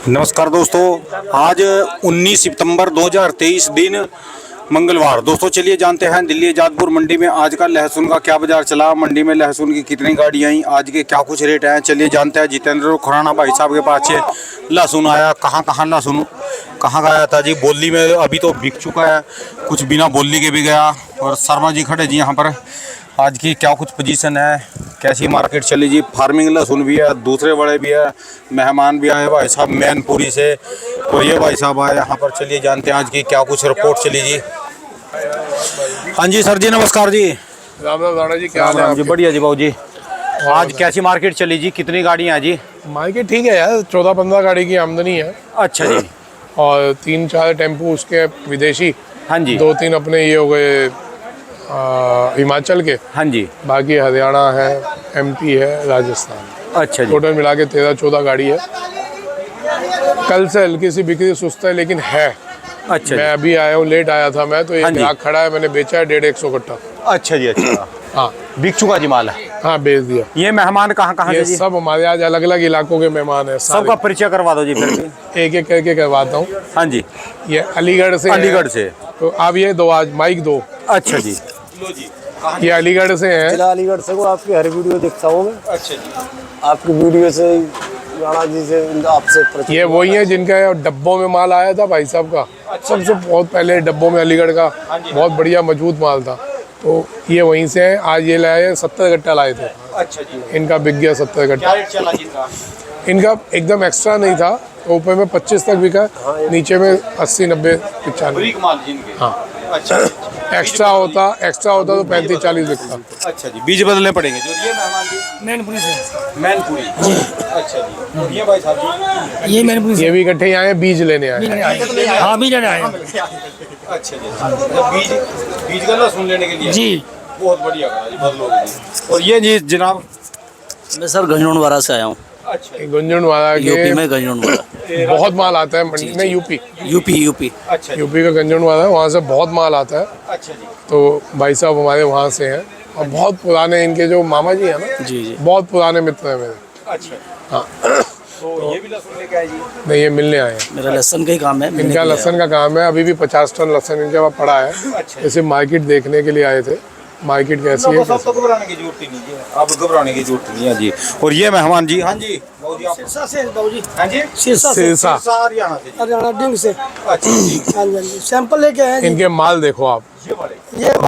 नमस्कार दोस्तों, आज 19 सितंबर 2023 दिन मंगलवार। दोस्तों चलिए जानते हैं दिल्ली जादपुर मंडी में आज का लहसुन का क्या बाजार चला, मंडी में लहसुन की कितनी गाड़ियाँ आई, आज के क्या कुछ रेट हैं। चलिए जानते हैं। जितेंद्र खुराना भाई साहब के पास से लहसुन आया। कहाँ लहसुन कहाँ गया था जी? बोली में अभी तो बिक चुका है, कुछ बिना बोली के भी गया। और शर्मा जी खड़े जी यहाँ पर। आज की क्या कुछ पोजीशन है, कैसी मार्केट चली जी? फार्मिंग लहसुन भी है, दूसरे बड़े भी है, मेहमान भी आए भाई साहब मैनपुरी से, और ये भाई साहब आए यहाँ पर। चलिए जानते हैं आज की क्या कुछ रिपोर्ट चली जी। हाँ जी सर जी, नमस्कार जी। राम राम राणा जी, क्या हाल है जी? बढ़िया जी बाबू जी। आज कैसी मार्केट चली जी? कितनी गाड़ियाँ हैं जी? मार्केट ठीक है यार, 14-15 गाड़ी की आमदनी है। अच्छा जी। और 3-4 टेम्पू उसके विदेशी। हाँ जी। 2-3 अपने ये हो गए हिमाचल के। हाँ जी। बाकी हरियाणा है, एमपी है, राजस्थान। अच्छा जी। टोटल मिला के 13-14 गाड़ी है। कल से हल्की सी बिक्री सुस्त है लेकिन है। अच्छा मैं अभी आया हूँ, लेट आया था मैं तो। हाँ एक जी। ग्राहक खड़ा है, मैंने बेचा है 150 कट्टा। अच्छा जी। अच्छा हाँ बिक चुका जी माल? हाँ, बेच दिया। ये मेहमान कहाँ ये से जी? सब हमारे आज अलग अलग इलाकों के मेहमान है। सबका परिचय करवा दो जी फिर भी। एक एक करके करवाता हूँ। हाँ जी। ये अलीगढ़ से अलीगढ़ से। तो आप ये दो, आज माइक दो। अच्छा जी। ये अलीगढ़ से हैं। जिला अलीगढ़ से को आपकी हर वीडियो देखता हूँ मैं। अच्छा जी। आपकी वीडियो से राणा जी से आपसे परिचय। ये वही है जिनका डब्बों में माल आया था भाई साहब का। सबसे बहुत पहले डब्बों में अलीगढ़ का बहुत बढ़िया मजबूत माल था। तो ये वहीं से हैं। आज ये लाए 70 गट्टा लाए थे। अच्छा जी। इनका बिक गया 70 गट्टा। क्या रेट चला जी इनका? इनका एकदम एक्स्ट्रा नहीं था, ऊपर में 25 तक बिका, नीचे में 80, 90, 95। ब्रिक माल जिनके। हाँ, अच्छा। एक्स्ट्रा होता तो 35, 40 बिकता। अच्छा जी। बीज बदलने पड़ेंगे जो ये मेहमान जी? मैनपुरी से। मैनपुरी। अच्छा जी। ये भाई साहब जी? ये मैनपुरी से। ये भी इकट्ठे ही आए हैं, बीज लेने आए हैं। हाँ बीज लेने आए हैं। अच्छा जी। बीज बीज का लहसुन लेने के लिए जी। बहुत बढ़िया करा जी, बदलोगे जी। और ये जी जनाब? मैं सर गंजनवाड़ा से आया हूँ। अच्छा। गुंजनवाड़ा यूपी के में गंजनवाड़ा। बहुत माल आता है मंडी में। यूपी अच्छा जी। यूपी का गंजनवाड़ा है, वहाँ से बहुत माल आता है। अच्छा जी। तो भाई साहब हमारे वहाँ से हैं और बहुत पुराने इनके जो मामा जी हैं ना, जी जी। बहुत पुराने मित्र हैं मेरे। अच्छा। हाँ। तो ये भी लहसुन लेके आए जी? नहीं, ये मिलने आए हैं। मेरा लहसन का ही काम है। मिलने इनका के लिए लहसन का काम है। अभी भी 50 टन लहसन इनके पास पड़ा है। अच्छा। जैसे मार्केट देखने के लिए आए थे, मार्केट कैसी है। सब तो घबराने की जरूरत ही नहीं है, अब घबराने की जरूरत नहीं है जी। और ये मेहमान जी? हाँ जी बाबू जी। आप? सिरसा से बाबू जी। हाँ जी। सिरसा से। सिरसा। हरियाणा से जी? हरियाणा डिंग से। अच्छा जी। हाँ जी, हाँ जी। सैंपल लेके आए हैं जी। इनके माल देखो आप। ये वाले?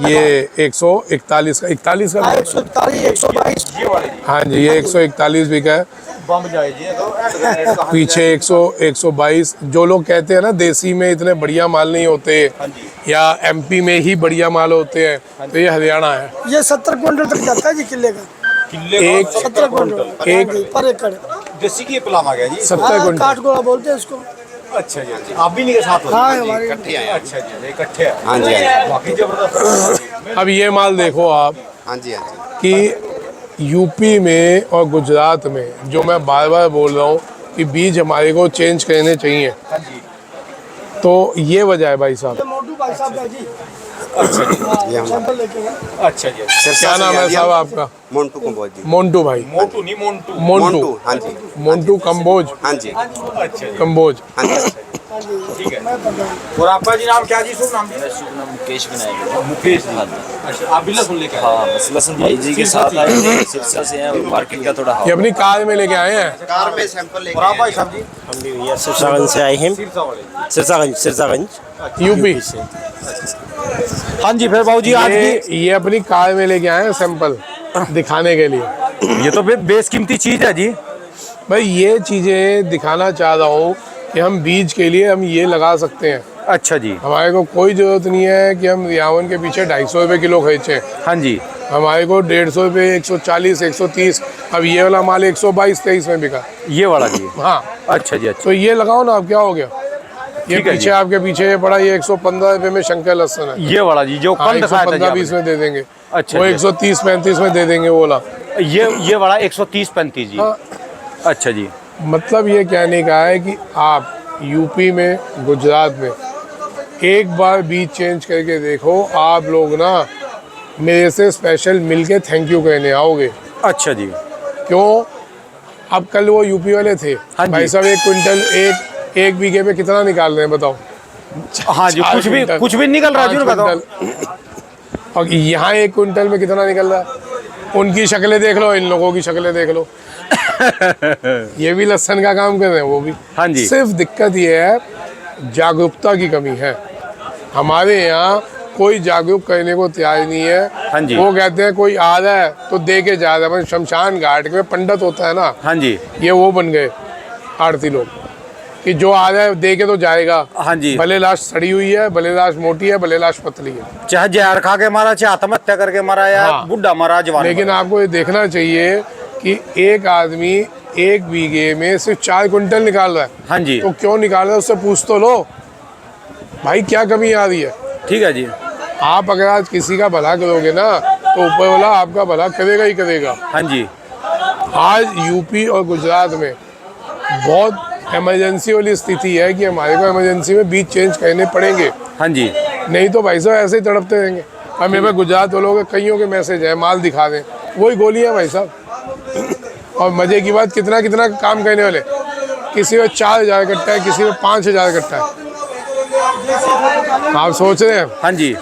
ये 141 का 41 का 141, 122। ये वाले जी? हाँ जी, ये 141 बिका है। बम जाए जी तो पीछे 122। जो लोग कहते हैं ना देसी में इतने बढ़िया माल नहीं होते, हाँ जी। या एमपी में ही बढ़िया माल होते हैं, तो ये हरियाणा है। ये 70 क्विंटल तक जाता है जी किले का। किले एक 70 क्विंटल एक पर एकड़। देसी की प्लाम आ गया जी? 70 हाँ, क्विंटल। काठ गोला बोलते हैं इसको। अच्छा जी। अच्छा। आप भी नहीं के साथ हो? हाँ, हमारे इकट्ठे आए। अच्छा जी, इकट्ठे हैं। हाँ जी, हाँ बाकी जबरदस्त। अब ये माल देखो आप हाँ जी, हाँ जी। कि यूपी में और गुजरात में, जो मैं बार बार बोल रहा हूँ कि बीज हमारे को चेंज करने चाहिए, हाँ जी। तो ये वजह है भाई साहब। ये मोटू भाई साहब का जी। अच्छा जी। हाँ, सैंपल लेके गए। अच्छा जी। क्या नाम है साहब आपका? मोन्टू कंबोज जी। मोन्टू भाई। मोटू नहीं मोन्टू? मोन्टू। हाँ जी, मोन्टू कंबोज। हाँ जी, अच्छा जी। कंबोज। हाँ जी। हाँ जी। ठीक है। मैं पता है। और आपका जी नाम क्या जी? शुभ नाम जी? शुभ नाम मुकेश विनायक। मुकेश जी। अच्छा। आप भी लहसुन लेके आए? हाँ, बस लहसन भाई जी के साथ आए थे। सिरसा से हैं और मार्केट का थोड़ा ये अपनी कार में लेके आए हैं। कार में सैंपल लेके और आप भाई साहब जी? हम भी भैया सिरसागंज से आए हैं। सिरसा वाले? सिरसागंज यूपी। हाँ जी। फिर बाबू जी आज की ये अपनी कार में लेके आए हैं सैंपल दिखाने के लिए। ये तो बेशकीमती चीज है जी। भाई ये चीज़ें दिखाना चाह रहा हूँ कि हम बीज के लिए हम ये लगा सकते हैं। अच्छा जी। हमारे को कोई ज़रूरत नहीं है कि हम रियावन के पीछे 250 रुपये किलो खरीदें। हाँ जी। हमारे को 150 रुपये, 140, 130। अब ये वाला माल 122-23 में बिका। ये वाला जी? हाँ, अच्छा जी। अच्छा। तो ये लगाओ ना, अब क्या हो गया। ये ठीक है पीछे जी। आपके पीछे ये पड़ा, ये 115 रुपये में शंकर लहसुन है। ये वाला जी जो हाँ, कल दिखाया था जी 115-20 आपने? में दे देंगे। अच्छा वो जी। 130-35 में दे देंगे वो वाला। ये वाला 130-35 जी? हाँ। अच्छा जी। मतलब ये कहने का है कि आप यूपी में, गुजरात में एक बार बीज चेंज करके देखो, आप लोग ना मेरे से स्पेशल मिलके थैंक यू कहने आओगे। अच्छा जी। क्यों? अब कल वो यूपी वाले थे हाँ जी। भाई साहब, 1 क्विंटल एक बीघे पे कितना निकाल रहे हैं बताओ? हाँ जी, 4 कुछ क्विंटल। भी निकल रहा है जी, 5 बताओ। क्विंटल। और यहाँ 1 क्विंटल में कितना निकल रहा है? उनकी शक्लें देख लो, इन लोगों की शक्लें देख लो। ये भी लहसन का काम कर रहे हैं, वो भी। हाँ जी। सिर्फ दिक्कत ये है, जागरूकता की कमी है। हमारे यहाँ कोई जागरूक करने को तैयार नहीं है। हाँ जी। वो कहते हैं कोई आ रहा है तो दे के जा रहा है। मतलब शमशान घाट में पंडित होता है ना, हाँ जी, ये वो बन गए आरती लोग, कि जो आ रहा है दे के तो जाएगा। हाँ जी। भले लाश सड़ी हुई है, भले लाश मोटी है, भले लाश पतली है, चाहे जहर खा के मारा, चाहे आत्महत्या करके मारा, या हाँ। बुढ़ा मारा, जवान लेकिन मारा। आपको ये देखना चाहिए कि एक आदमी 1 बीघे में सिर्फ 4 क्विंटल निकाल रहा है। हाँ जी, तो क्यों निकाल रहा है, उससे पूछ तो लो भाई, क्या कमी आ रही है? ठीक है जी। आप अगर आज किसी का भला करोगे ना, तो ऊपर वाला आपका भला करेगा ही करेगा। हाँ जी, आज यूपी और गुजरात में बहुत इमरजेंसी वाली स्थिति है कि हमारे को इमरजेंसी में बीज चेंज करने पड़ेंगे। हाँ जी, नहीं तो भाई साहब ऐसे ही तड़पते रहेंगे। अब मेरे पास गुजरात वालों के कईयों के मैसेज है, माल दिखा दें, वही गोलियां भाई साहब। और मजे की बात, कितना कितना काम करने वाले, किसी में 4,000 इकट्ठा है, किसी में 5,000 इकट्ठा है। आप सोच रहे हैं? हाँ जी,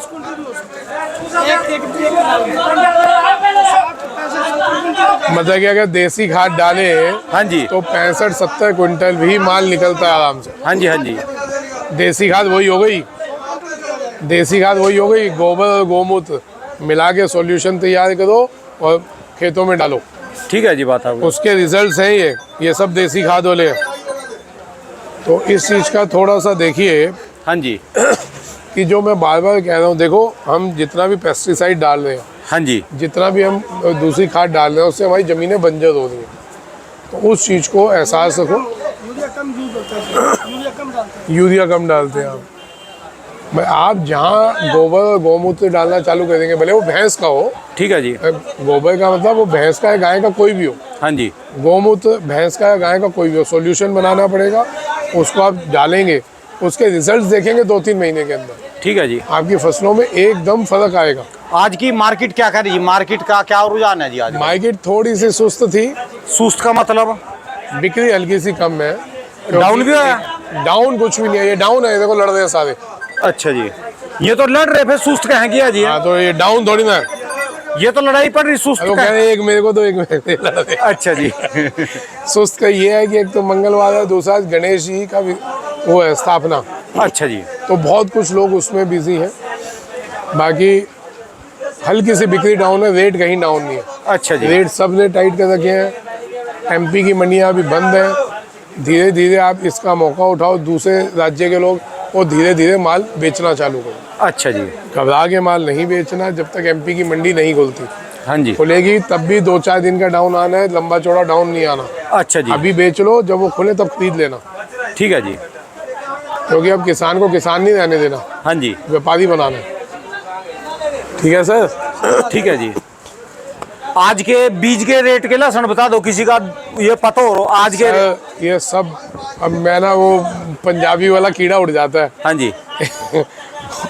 मतलब कि अगर देसी खाद डाले हाँ जी, तो 65-70 क्विंटल भी माल निकलता है आराम से। हाँ जी, हाँ जी, देसी खाद वही हो गई, देसी खाद वही हो गई, गोबर और गोमूत्र मिला के सॉल्यूशन तैयार करो और खेतों में डालो। ठीक है जी, बात आपकी। उसके रिजल्ट्स हैं ये सब देसी खाद वाले हैं। तो इस चीज़ का थोड़ा सा देखिए हाँ जी, कि जो मैं बार बार कह रहा हूँ, देखो हम जितना भी पेस्टिसाइड डाल रहे हैं, हाँ जी, जितना भी हम दूसरी खाद डाल रहे हैं, उससे हमारी ज़मीनें बंजर हो रही हैं। तो उस चीज़ को एहसास रखो। यूरिया कम यूज होता है, यूरिया कम डालते हैं। यूरिया कम डालते हैं आप। मैं आप जहाँ गोबर और गौमूत्र डालना चालू कर देंगे, भले वो भैंस का हो, ठीक है जी, गोबर का मतलब वो भैंस का है, गाय का कोई भी हो, हाँ जी, गोमूत्र भैंस का या गाय का कोई भी हो, सॉल्यूशन बनाना पड़ेगा, उसको आप डालेंगे, उसके रिजल्ट्स देखेंगे 2-3 महीने के अंदर ठीक है जी। आपकी फसलों में एकदम फर्क आएगा। आज की मार्केट क्या कर रही है? मार्केट का क्या रुझान है जी आज? मार्केट थोड़ी सी सुस्त थी, सुस्त का मतलब? बिक्री हल्की सी कम है। डाउन भी है? डाउन कुछ भी नहीं है, ये डाउन है, देखो लड़ रहे हैं सारे। अच्छा जी, ये तो लड़ रहे, फिर सुस्त कहेंगे आज ये? हाँ, तो ये डाउन थोड़ी ना है। ये तो लड़ाई पड़ रही, सुस्त वो कह रहे हैं एक मेरे को तो एक मेरे को लड़ रहे हैं। अच्छा जी, सुस्त का ये है कि एक तो मंगलवार है, दूसरा गणेश जी का भी वो है स्थापना, अच्छा जी, तो बहुत कुछ लोग उसमें बिजी हैं। बाकी हल्की सी बिक्री डाउन है, रेट कहीं डाउन नहीं है। अच्छा जी, रेट सब ने टाइट कर रखे हैं। एमपी की मंडियाँ अभी बंद हैं। धीरे धीरे आप इसका मौका उठाओ, दूसरे राज्य के लोग वो धीरे धीरे माल बेचना चालू करो। अच्छा जी, घबरा के माल नहीं बेचना जब तक एमपी की मंडी नहीं खुलती। हाँ जी, खुलेगी तब भी 2-4 दिन का डाउन आना है, लंबा चौड़ा डाउन नहीं आना। अच्छा जी, अभी बेच लो, जब वो खुले तब खरीद लेना, ठीक है जी, क्योंकि अब किसान को किसान नहीं रहने देना, हाँ जी, व्यापारी बनाना है। ठीक है सर? ठीक है जी। आज के बीज के रेट के लहसुन बता दो, किसी का ये पता हो आज के? सर, ये सब अब मैं ना वो पंजाबी वाला कीड़ा उड़ जाता है। हाँ जी,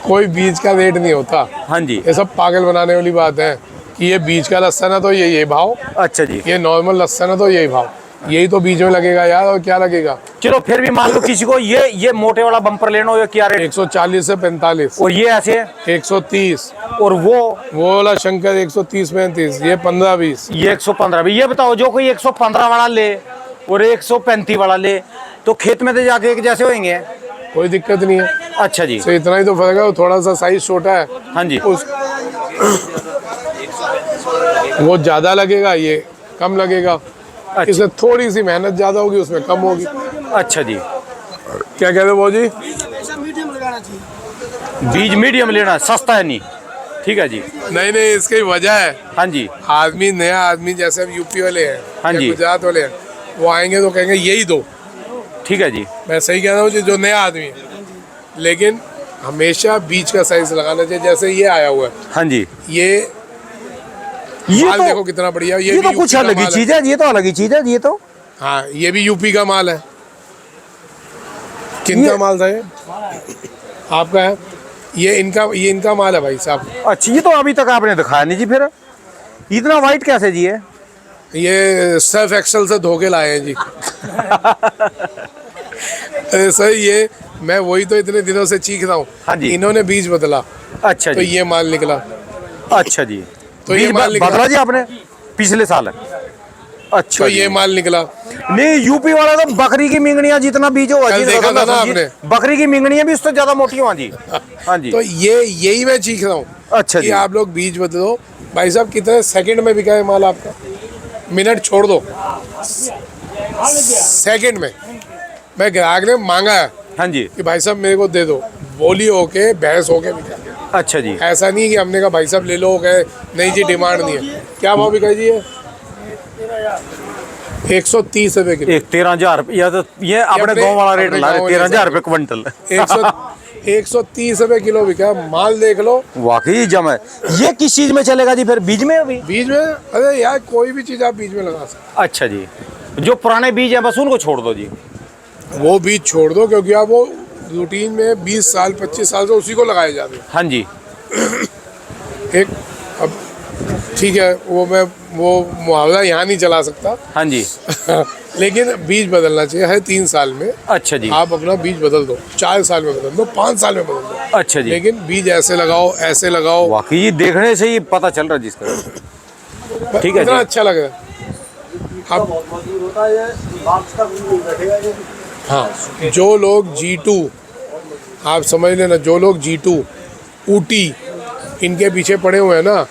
कोई बीज का रेट नहीं होता। हाँ जी, ये सब पागल बनाने वाली बात है कि ये बीज का लहसुन है तो ये भाव, अच्छा जी, ये नॉर्मल लहसुन है तो यही भाव। यही तो बीज में लगेगा यार, और क्या लगेगा? चलो फिर भी मान लो किसी को ये मोटे वाला बम्पर लेना हो, ये क्या रेट? 140 से 45, और ये ऐसे? 130, और वो वाला शंकर 130-35, ये 15-20। ये 115 भी। ये बताओ, जो कोई 115 वाला ले और 135 वाला ले, तो खेत में तो जाके एक जैसे होंगे? कोई दिक्कत नहीं है। अच्छा जी, तो इतना ही तो फर्क है, थोड़ा सा साइज छोटा है, हाँ जी, उस वो ज़्यादा लगेगा, ये कम लगेगा। अच्छा। इसमें थोड़ी सी मेहनत ज़्यादा होगी, उसमें कम होगी। अच्छा जी, क्या कह रहे हो जी? ऐसा मीडियम लगाना चाहिए। बीज मीडियम लेना, सस्ता है नहीं? ठीक है जी, नहीं नहीं, इसकी वजह है, हाँ जी, आदमी नया आदमी जैसे हम यूपी वाले हैं, हाँ या जी। गुजरात वाले हैं, वो आएंगे तो कहेंगे यही दो। ठीक है जी, मैं सही कह रहा हूँ जी, जो नया आदमी है। लेकिन हमेशा बीज का साइज लगाना चाहिए। जैसे ये आया हुआ है, हाँ जी, ये माल देखो कितना बढ़िया। ये तो भी कुछ यूपी का अलग ही माल चीज है, ये तो अलग ही चीज है ये तो। हाँ, ये भी यूपी का माल है। किनका माल था ये? आपका है? ये इनका माल है भाई साहब। अच्छा, ये तो अभी तक आपने दिखाया नहीं जी। फिर इतना वाइट कैसे जी है? ये सर्फ एक्सल से धो के लाए हैं जी। सर ये मैं वही तो इतने दिनों से चीख रहा हाँ हूँ, जी। इन्होंने बीज बदला अच्छा तो जी। ये माल निकला। अच्छा जी। तो ये बीज माल निकला। बदला जी आपने पिछले साल? अच्छा तो जी। ये माल निकला। नहीं यूपी वाला तो बकरी की मिंगनियां जितना बीज हुआ कल जी, देखा था ना आपने। बकरी की मिंगनियां भी उससे ज्यादा मोटी हुआ जी। हाँ जी। तो ये यही मैं चीख रहा हूँ अच्छा कि जी। आप लोग बीज बदलो। भाई साहब कितने सेकंड में बिका है माल आपका? मिनट छोड़ दो, सेकंड में। मैं ग्राहक ने मांगा है हाँ जी। कि भाई साहब मेरे को दे दो, बोली होके बहस होके बिका। अच्छा जी। ऐसा नहीं कि हमने कहा भाई साहब ले लो, गए नहीं जी डिमांड नहीं है। क्या भाव बिका जी? ये 130 रुपए किलो। 13,000 या तो ये अपने अपने- गाँव वाला रेट अपने ला रहे, गाँव 13,000 रुपये क्विंटल। 130 रुपए किलो बिका। माल देख लो। वाकई जम है। ये किस चीज में चलेगा जी फिर? बीज में अभी? बीज में, अरे यार कोई भी चीज आप बीज में लगा सकते अच्छा जी। जो पुराने बीज हैं बस उनको छोड़ दो जी। हो। वो बीज छोड़ दो, क्योंकि आप वो रूटीन में 20 साल 25 साल से उसी को लगाए जाते हाँ जी। हैं। एक अब ठीक है, वो मुहावरा यहाँ नहीं चला सकता। हाँ जी। लेकिन बीज बदलना चाहिए हर 3 साल में। अच्छा जी। आप अपना बीज बदल दो, 4 साल में बदल दो, 5 साल में बदल दो, अच्छा जी। लेकिन बीज ऐसे लगाओ, ऐसे लगाओ। वाकई ये देखने से ही पता चल रहा है जिसका। ठीक है इतना जी। अच्छा लग रहा है। अब हाँ, जो लोग G2, आप समझ लेना, जो लोग G2 ऊटी इनके पीछे पड़े हुए हैं ना,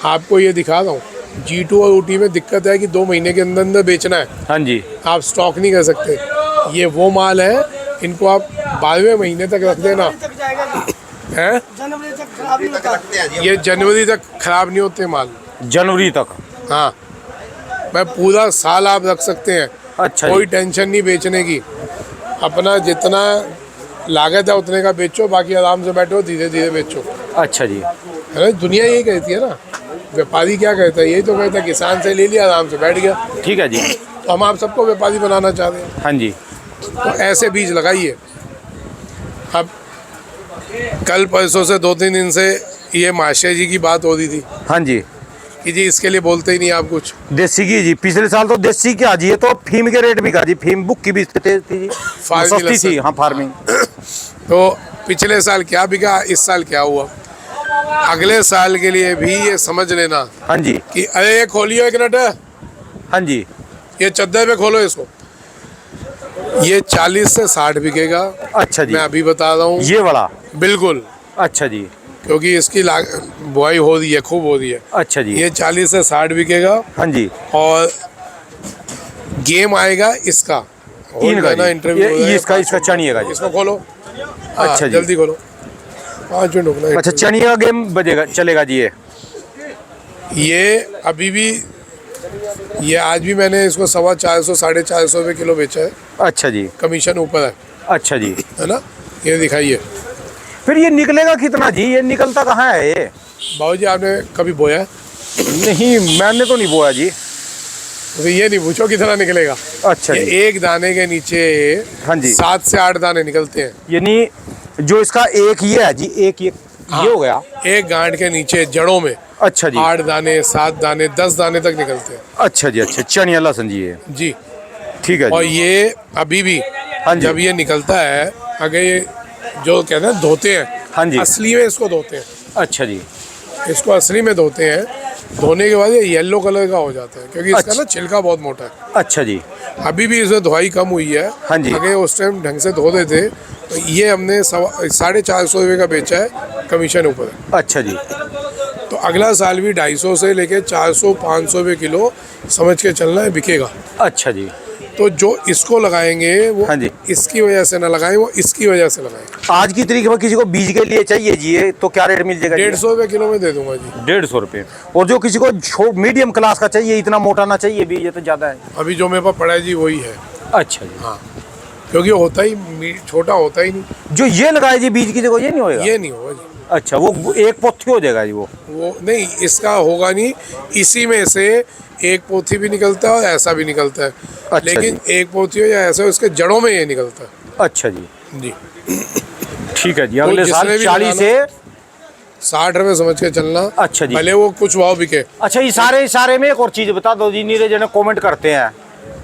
आपको ये दिखा रहा हूँ, G2 और ऊटी में दिक्कत है कि 2 महीने के अंदर अंदर बेचना है। हाँ जी। आप स्टॉक नहीं कर सकते। ये वो माल है, इनको आप 12वें महीने तक रख देना तक जाएगा जी। है। जनवरी तक खराब नहीं होता। ये जनवरी तक खराब नहीं होते माल। जनवरी तक? हाँ, मैं पूरा साल आप रख सकते हैं। अच्छा कोई जी। टेंशन नहीं बेचने की। अपना जितना लागत है उतने का बेचो, बाकी आराम से बैठो, धीरे धीरे बेचो। अच्छा जी। है ना, दुनिया यही कहती है ना। व्यापारी क्या कहता है? यही तो कहता है, किसान से ले लिया, आराम से बैठ गया। ठीक है जी। तो हम आप सबको व्यापारी बनाना चाहते हैं, हाँ जी। तो ऐसे बीज लगाइए। अब कल परसों से 2-3 दिन से ये माशे जी की बात हो रही थी हाँ जी। कि जी इसके लिए बोलते ही नहीं आप कुछ। देसी की जी, पिछले साल तो देसी क्या जी, ये तो फीम के रेट भी का जी, फीम बुक की भी तेज थी जी, फार्मिंग सस्ती थी। हाँ फार्मिंग। तो पिछले साल क्या बिका, इस साल क्या हुआ। अगले साल के लिए भी ये समझ लेना हाँ जी। कि अरे ये खोलियो एक मिनट, हाँ जी। ये चद्दर पे खोलो इसको। ये 40 से 60 बिकेगा। अच्छा जी। मैं अभी बता रहा हूँ, ये वाला? बिल्कुल, अच्छा जी। क्योंकि इसकी बुआई हो रही है, खूब हो रही है। अच्छा जी। ये 40 से 60 बिकेगा। हाँ जी। और गेम आएगा इसका, इनका ना जी। इंटरव्यू ये इसका चनिए का जी। इसको खोलो। हाँ, अच्छा जी। जल्दी खोलो, 5 मिनट रुकना। अच्छा चनिए का गेम बजेगा, चलेगा जी। ये अभी भी, ये आज भी मैंने इसको 450 450 रुपये किलो बेचा है। अच्छा जी। कमीशन ऊपर है, अच्छा जी। है ना। ये दिखाइए। फिर ये निकलेगा कितना जी? ये निकलता कहाँ है ये? बाबू जी आपने कभी बोया है? नहीं मैंने तो नहीं बोया जी। तो ये नहीं पूछो कितना निकलेगा। अच्छा ये जी। एक दाने के नीचे हाँ जी। 7 से 8 दाने निकलते हैं। यानी जो इसका एक ये है जी, एक ये हो गया। एक गांठ के नीचे जड़ों में अच्छा जी। 8 दाने, 7 दाने, 10 दाने तक निकलते हैं अच्छा जी। अच्छा चनिया लहसुन जी ये। जी। ठीक है और जी। ये अभी भी हाँ जी। जब ये निकलता है, अगर ये जो कहते हैं धोते हैं, हाँ जी। असली में इसको धोते हैं, अच्छा जी। इसको असली में धोते हैं। धोने के बाद ये येलो कलर का हो जाता है, क्योंकि इसका अच्छा। ना छिलका बहुत मोटा है। अच्छा जी। अभी भी इसमें धोई कम हुई है। हाँ जी। अगर उस टाइम ढंग से धो देते तो ये हमने 450 रुपये का बेचा है, कमीशन ऊपर है। अच्छा जी। तो अगला साल भी 250 से लेके 400-500 रुपये किलो समझ के चलना है, बिकेगा। अच्छा जी। तो जो इसको लगाएंगे वो हाँ जी। इसकी वजह से ना लगाएं, वो इसकी वजह से लगाएं। आज की तारीख में किसी को बीज के लिए चाहिए जी ये, तो क्या रेट मिल जाएगा? 150 रुपये किलो में दे दूंगा जी। 150 रुपये। और जो किसी को मीडियम क्लास का चाहिए, इतना मोटा ना चाहिए भी, ये तो ज़्यादा है। अभी जो मेरे पास पड़ा है जी वही है। अच्छा जी। हाँ, क्योंकि होता ही छोटा होता ही नहीं। जो ये लगाए जी बीज की जगह, ये नहीं होएगा? ये नहीं होगा जी। अच्छा वो एक पोथी हो जाएगा जी वो नहीं, इसका होगा नहीं। इसी में से एक पोथी भी निकलता है और ऐसा भी निकलता है। अच्छा लेकिन एक पोथी हो या ऐसा, उसके जड़ों में ये निकलता है। अच्छा जी। जी। ठीक है जी। अगले जिसने साल भी 40 से 60 रुपए समझ के चलना। अच्छा जी। भले वो कुछ भाव बिके। अच्छा, इशारे में एक और चीज बता दो जी, नीरे जने कमेंट करते हैं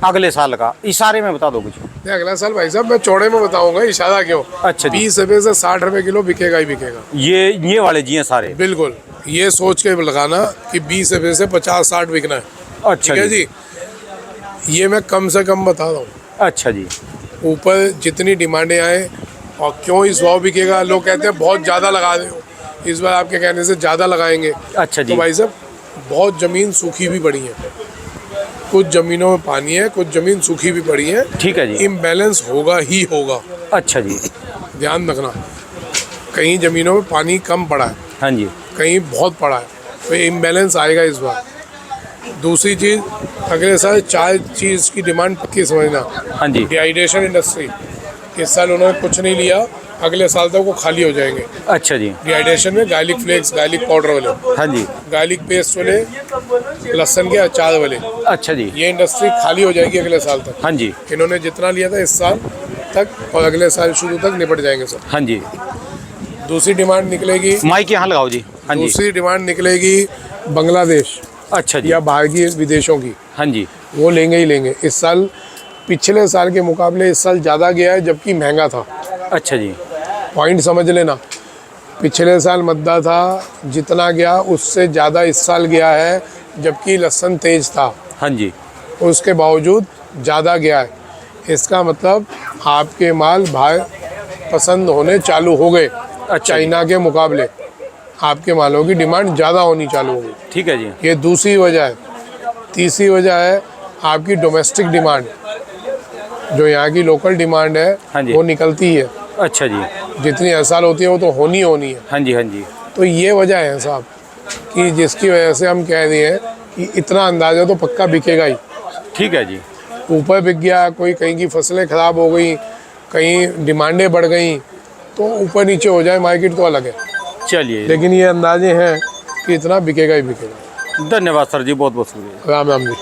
अगले साल का, इशारे में बता दो कुछ। नहीं, अगला साल भाई साहब मैं चौड़े में बताऊंगा, इशारा क्यों। अच्छा जी। 20 रुपए से 60 रुपए किलो बिकेगा ही बिकेगा। ये वाले जी हैं सारे। बिल्कुल, ये सोच के लगाना कि 20 रुपए से 50-60 बिकना है। अच्छा ठीक है जी। जी, ये मैं कम से कम बता रहा हूँ। अच्छा जी। ऊपर जितनी डिमांडें आए और क्यों इस भाव बिकेगा, लोग कहते हैं बहुत ज़्यादा लगा रहे हो, इस बार आपके कहने से ज़्यादा लगाएंगे। अच्छा जी। तो भाई साहब बहुत ज़मीन सूखी भी पड़ी है, कुछ ज़मीनों में पानी है, कुछ ज़मीन सूखी भी पड़ी है। ठीक है जी। इम्बैलेंस होगा ही होगा, अच्छा जी। ध्यान रखना। कहीं ज़मीनों में पानी कम पड़ा है, हाँ जी। कहीं बहुत पड़ा है, तो ये इम्बैलेंस आएगा इस बार। दूसरी चीज़, अगले साल 4 चीज़ की डिमांड पक्की समझना। हाँ जी। डिहाइड्रेशन इंडस्ट्री, इस साल उन्होंने कुछ नहीं लिया, अगले साल तक वो खाली हो जाएंगे। अच्छा जी। डिहाइड्रेशन में गार्लिक फ्लेक्स, गार्लिक पाउडर वाले, हाँ जी। गार्लिक पेस्ट वाले, लहसुन के अचार वाले, अच्छा जी। ये इंडस्ट्री खाली हो जाएगी अगले साल तक। हाँ जी। इन्होंने जितना लिया था इस साल तक और अगले साल शुरू तक निपट जाएंगे सब। हाँ जी। दूसरी डिमांड निकलेगी, माइक यहाँ लगाओ जी। हाँ जी। दूसरी डिमांड निकलेगी बांग्लादेश अच्छा जी। या बाहर की विदेशों की, हाँ जी। वो लेंगे ही लेंगे। इस साल पिछले साल के मुकाबले इस साल ज़्यादा गया है, जबकि महंगा था। अच्छा जी। पॉइंट समझ लेना, पिछले साल मद्दा था, जितना गया उससे ज़्यादा इस साल गया है, जबकि लहसुन तेज था, हाँ जी। उसके बावजूद ज़्यादा गया है। इसका मतलब आपके माल बाहर पसंद होने चालू हो गए। चाइना के मुकाबले आपके मालों की डिमांड ज़्यादा होनी चालू हो गई। ठीक है जी। ये दूसरी वजह है। तीसरी वजह है आपकी डोमेस्टिक डिमांड, जो यहाँ की लोकल डिमांड है, हाँ जी। वो निकलती है। अच्छा जी। जितनी हर साल होती है वो तो होनी है। हाँ जी। हाँ जी। तो ये वजह है साहब कि जिसकी वजह से हम कह रहे हैं कि इतना अंदाज़ा तो पक्का बिकेगा ही। ठीक है जी। ऊपर बिक गया, कोई कहीं की फसलें ख़राब हो गई, कहीं डिमांडें बढ़ गई, तो ऊपर नीचे हो जाए मार्केट तो अलग है, चलिए, लेकिन ये अंदाजे हैं कि इतना बिकेगा ही बिकेगा। धन्यवाद सर जी, बहुत बहुत शुक्रिया। राम राम जी।